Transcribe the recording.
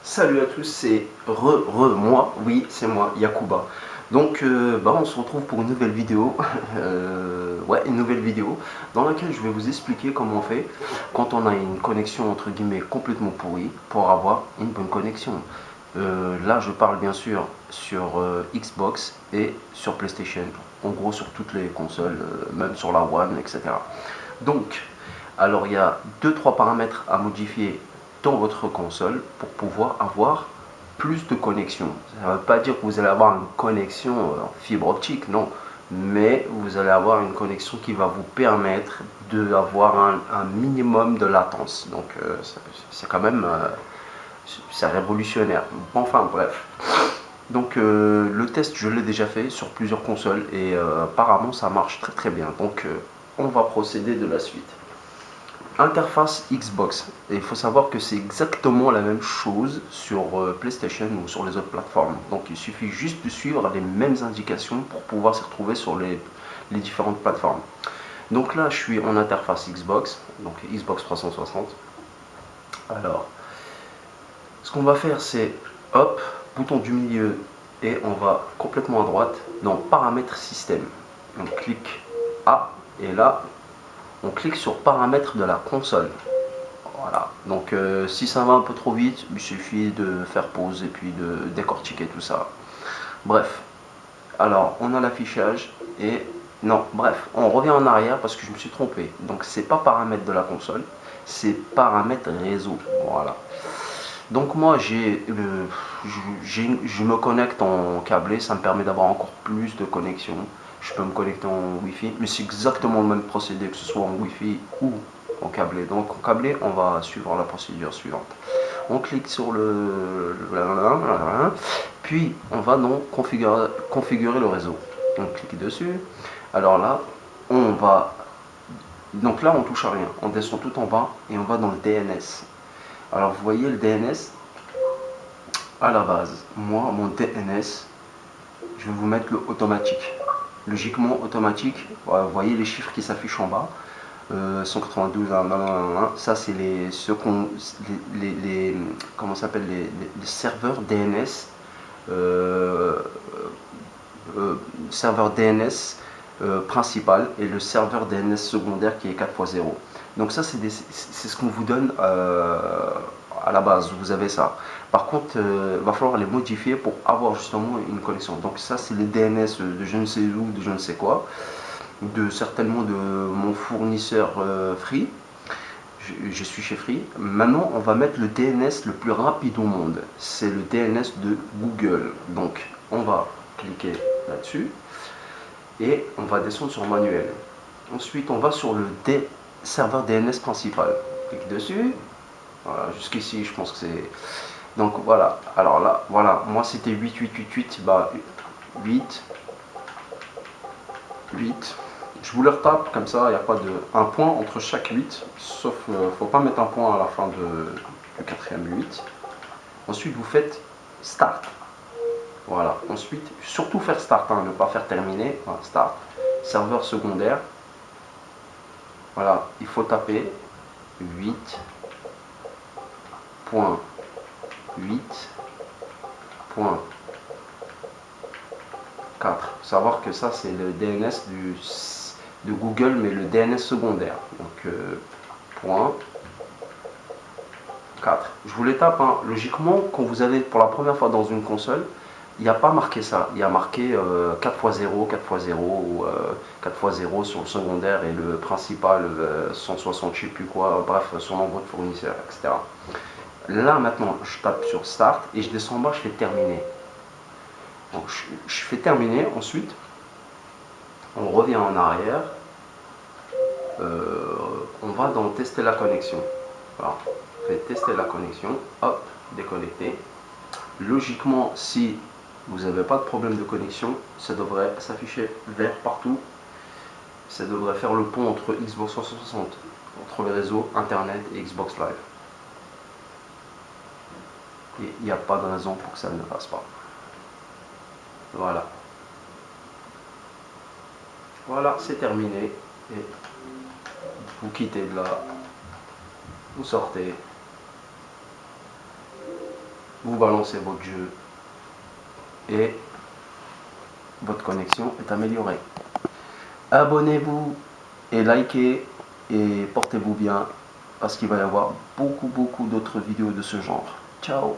Salut à tous, c'est moi, oui c'est moi, Yakuba. Donc on se retrouve pour une nouvelle vidéo, une nouvelle vidéo dans laquelle je vais vous expliquer comment on fait quand on a une connexion entre guillemets complètement pourrie pour avoir une bonne connexion. Là je parle bien sûr sur Xbox et sur PlayStation, en gros sur toutes les consoles, même sur la One, etc. Donc, alors il y a 2-3 paramètres à modifier dans votre console pour pouvoir avoir plus de connexion. Ça ne veut pas dire que vous allez avoir une connexion en fibre optique, non. Mais vous allez avoir une connexion qui va vous permettre d'avoir un minimum de latence. Donc c'est quand même c'est révolutionnaire. Enfin bref. Donc le test je l'ai déjà fait sur plusieurs consoles et apparemment ça marche très très bien. Donc on va procéder de la suite. Interface Xbox. Et il faut savoir que c'est exactement la même chose sur PlayStation ou sur les autres plateformes. Donc il suffit juste de suivre les mêmes indications pour pouvoir s'y retrouver sur les différentes plateformes. Donc là je suis en interface Xbox, donc Xbox 360. Alors, ce qu'on va faire c'est, hop, bouton du milieu et on va complètement à droite dans paramètres système. On clique A et là on clique sur paramètres de la console. Voilà, donc si ça va un peu trop vite, il suffit de faire pause et puis de décortiquer tout ça. Bref, alors on a l'affichage et non, bref, on revient en arrière parce que je me suis trompé. Donc c'est pas paramètres de la console, c'est paramètres réseau. Voilà. Donc moi je me connecte en câblé, ça me permet d'avoir encore plus de connexion. Je peux me connecter en Wi-Fi, mais c'est exactement le même procédé que ce soit en Wi-Fi ou en câblé. Donc en câblé, on va suivre la procédure suivante. On clique sur puis on va donc configurer le réseau. On clique dessus. Alors là, on va, donc là on touche à rien. On descend tout en bas et on va dans le DNS. Alors vous voyez le DNS à la base. Moi, mon DNS, je vais vous mettre le automatique. Logiquement automatique, vous voyez les chiffres qui s'affichent en bas. 192, ça c'est comment s'appelle les serveurs DNS, serveur DNS principal et le serveur DNS secondaire qui est 4x0. Donc ça c'est ce qu'on vous donne à la base, vous avez ça. Par contre, va falloir les modifier pour avoir justement une connexion. Donc ça c'est le DNS de je ne sais où, de je ne sais quoi, certainement de mon fournisseur Free. Je suis chez Free. Maintenant, on va mettre le DNS le plus rapide au monde. C'est le DNS de Google. Donc, on va cliquer là-dessus et on va descendre sur manuel. Ensuite, on va sur le serveur DNS principal. Clique dessus. Voilà, jusqu'ici, je pense que c'est. Donc voilà. Alors là, voilà. Moi, c'était 8888. Bah, 8. Je vous le retape comme ça, il n'y a pas de un point entre chaque 8, sauf faut pas mettre un point à la fin du quatrième 8. Ensuite vous faites start. Voilà, ensuite surtout faire start, ne pas faire terminer. Voilà, start. Serveur secondaire. Voilà, il faut taper 8.8.4. Savoir que ça c'est le DNS de Google, mais le DNS secondaire. Donc point 4. Je vous les tape. Logiquement, quand vous allez pour la première fois dans une console, il n'y a pas marqué ça. Il y a marqué 4x0, 4x0 ou 4x0 sur le secondaire et le principal 160, je sais plus quoi, bref, son nombre de fournisseurs, etc. Là maintenant, je tape sur Start et je descends en bas, je fais terminer. Donc je fais terminer, ensuite on revient en arrière, on va dans tester la connexion. Voilà. On fait tester la connexion, hop, déconnecter. Logiquement, si vous n'avez pas de problème de connexion, ça devrait s'afficher vert partout. Ça devrait faire le pont entre Xbox 360, entre les réseaux Internet et Xbox Live. Et il n'y a pas de raison pour que ça ne passe pas. Voilà. Voilà, c'est terminé. Et vous quittez de là, vous sortez. vous balancez votre jeu et votre connexion est améliorée. Abonnez-vous et likez et portez-vous bien parce qu'il va y avoir beaucoup d'autres vidéos de ce genre. Ciao!